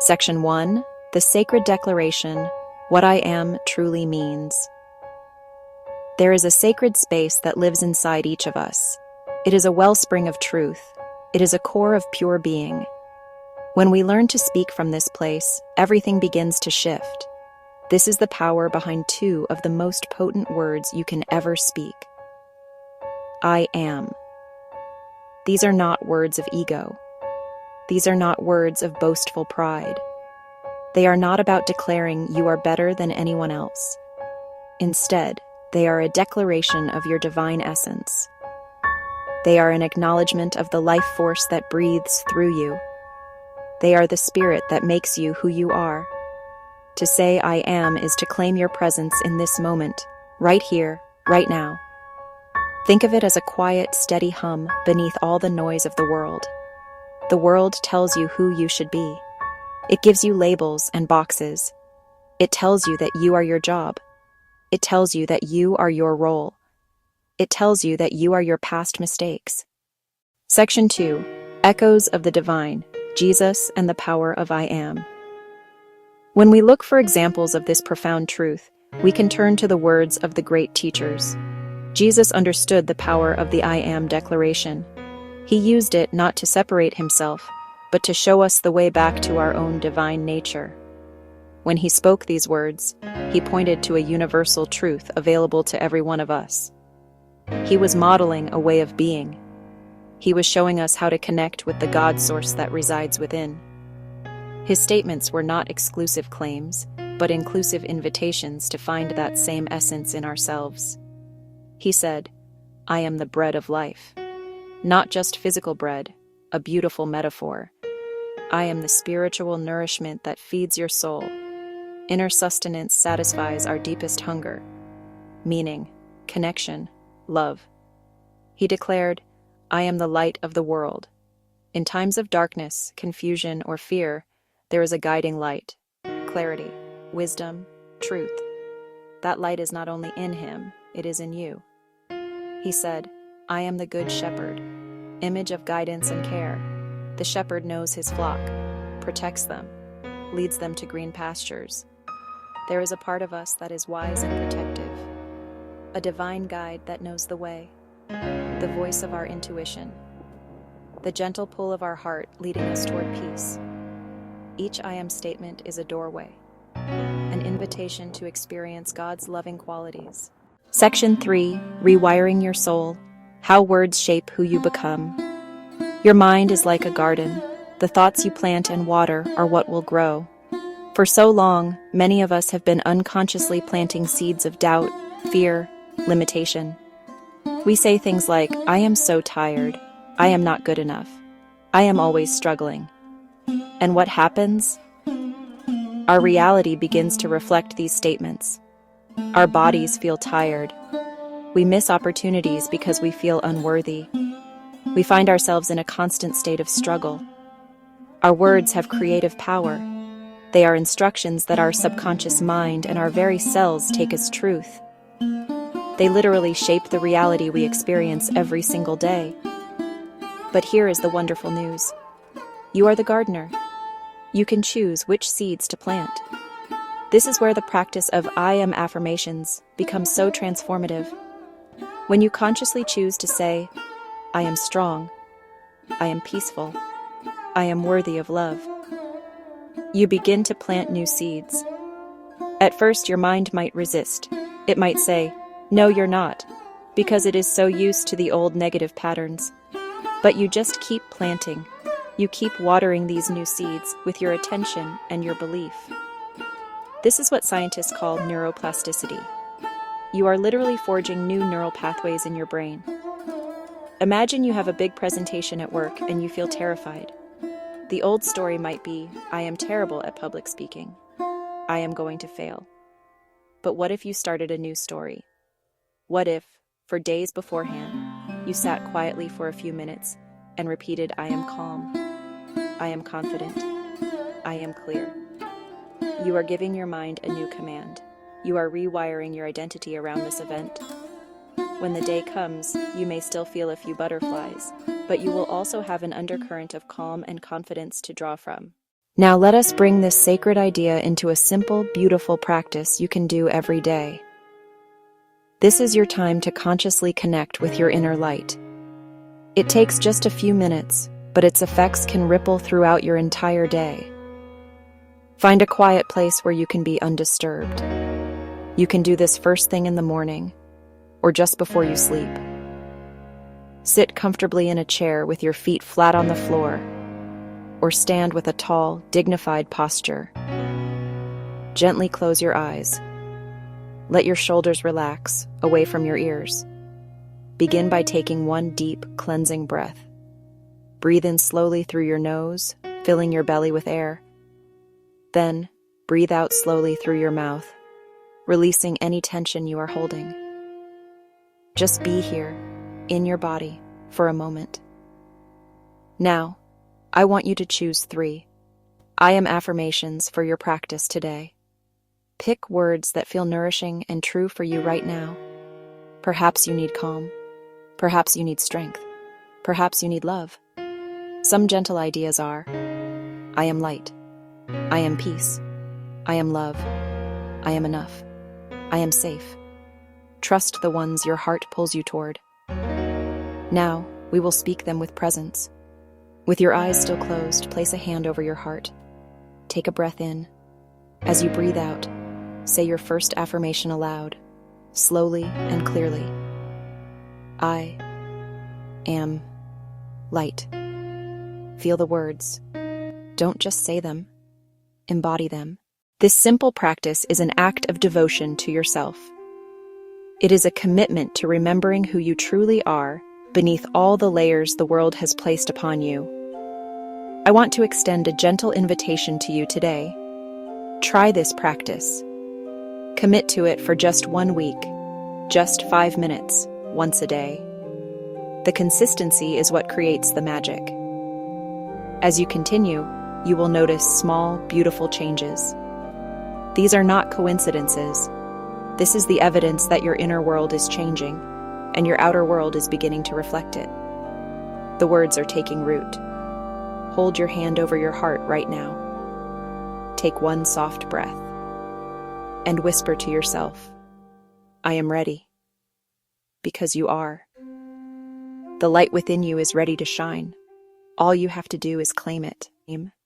Section 1. The Sacred Declaration, What I Am Truly Means. There is a sacred space that lives inside each of us. It is a wellspring of truth. It is a core of pure being. When we learn to speak from this place, everything begins to shift. This is the power behind two of the most potent words you can ever speak. I am. These are not words of ego. These are not words of boastful pride. They are not about declaring you are better than anyone else. Instead, they are a declaration of your divine essence. They are an acknowledgement of the life force that breathes through you. They are the spirit that makes you who you are. To say I am is to claim your presence in this moment, right here, right now. Think of it as a quiet, steady hum beneath all the noise of the world. The world tells you who you should be. It gives you labels and boxes. It tells you that you are your job. It tells you that you are your role. It tells you that you are your past mistakes. Section 2. Echoes of the Divine, Jesus and the Power of I Am. When we look for examples of this profound truth, we can turn to the words of the great teachers. Jesus understood the power of the I Am declaration. He used it not to separate himself, but to show us the way back to our own divine nature. When he spoke these words, he pointed to a universal truth available to every one of us. He was modeling a way of being. He was showing us how to connect with the God source that resides within. His statements were not exclusive claims, but inclusive invitations to find that same essence in ourselves. He said, I am the bread of life. Not just physical bread, a beautiful metaphor. I am the spiritual nourishment that feeds your soul. Inner sustenance satisfies our deepest hunger. Meaning, connection, love. He declared, I am the light of the world. In times of darkness, confusion, or fear, there is a guiding light, clarity, wisdom, truth. That light is not only in him, it is in you. He said, I am the good shepherd, image of guidance and care. The shepherd knows his flock, protects them, leads them to green pastures. There is a part of us that is wise and protective, a divine guide that knows the way, the voice of our intuition, the gentle pull of our heart leading us toward peace. Each I am statement is a doorway, an invitation to experience God's loving qualities. Section 3. Rewiring your soul. How words shape who you become. Your mind is like a garden. The thoughts you plant and water are what will grow. For so long, many of us have been unconsciously planting seeds of doubt, fear, limitation. We say things like, I am so tired. I am not good enough. I am always struggling. And what happens? Our reality begins to reflect these statements. Our bodies feel tired. We miss opportunities because we feel unworthy. We find ourselves in a constant state of struggle. Our words have creative power. They are instructions that our subconscious mind and our very cells take as truth. They literally shape the reality we experience every single day. But here is the wonderful news. You are the gardener. You can choose which seeds to plant. This is where the practice of I Am Affirmations becomes so transformative. When you consciously choose to say, I am strong, I am peaceful, I am worthy of love, you begin to plant new seeds. At first, your mind might resist. It might say, no, you're not, because it is so used to the old negative patterns. But you just keep planting. You keep watering these new seeds with your attention and your belief. This is what scientists call neuroplasticity. You are literally forging new neural pathways in your brain. Imagine you have a big presentation at work and you feel terrified. The old story might be, I am terrible at public speaking. I am going to fail. But what if you started a new story? What if, for days beforehand, you sat quietly for a few minutes and repeated, I am calm, I am confident, I am clear. You are giving your mind a new command. You are rewiring your identity around this event. When the day comes, you may still feel a few butterflies, but you will also have an undercurrent of calm and confidence to draw from. Now let us bring this sacred idea into a simple, beautiful practice you can do every day. This is your time to consciously connect with your inner light. It takes just a few minutes, but its effects can ripple throughout your entire day. Find a quiet place where you can be undisturbed. You can do this first thing in the morning, or just before you sleep. Sit comfortably in a chair with your feet flat on the floor, or stand with a tall, dignified posture. Gently close your eyes. Let your shoulders relax, away from your ears. Begin by taking one deep, cleansing breath. Breathe in slowly through your nose, filling your belly with air. Then, breathe out slowly through your mouth, releasing any tension you are holding. Just be here, in your body, for a moment. Now, I want you to choose 3 I am affirmations for your practice today. Pick words that feel nourishing and true for you right now. Perhaps you need calm. Perhaps you need strength. Perhaps you need love. Some gentle ideas are: I am light. I am peace. I am love. I am enough. I am safe. Trust the ones your heart pulls you toward. Now, we will speak them with presence. With your eyes still closed, place a hand over your heart. Take a breath in. As you breathe out, say your first affirmation aloud, slowly and clearly. I am light. Feel the words. Don't just say them. Embody them. This simple practice is an act of devotion to yourself. It is a commitment to remembering who you truly are beneath all the layers the world has placed upon you. I want to extend a gentle invitation to you today. Try this practice. Commit to it for just 1 week, just 5 minutes, once a day. The consistency is what creates the magic. As you continue, you will notice small, beautiful changes. These are not coincidences. This is the evidence that your inner world is changing, and your outer world is beginning to reflect it. The words are taking root. Hold your hand over your heart right now. Take one soft breath, and whisper to yourself, I am ready. Because you are. The light within you is ready to shine. All you have to do is claim it.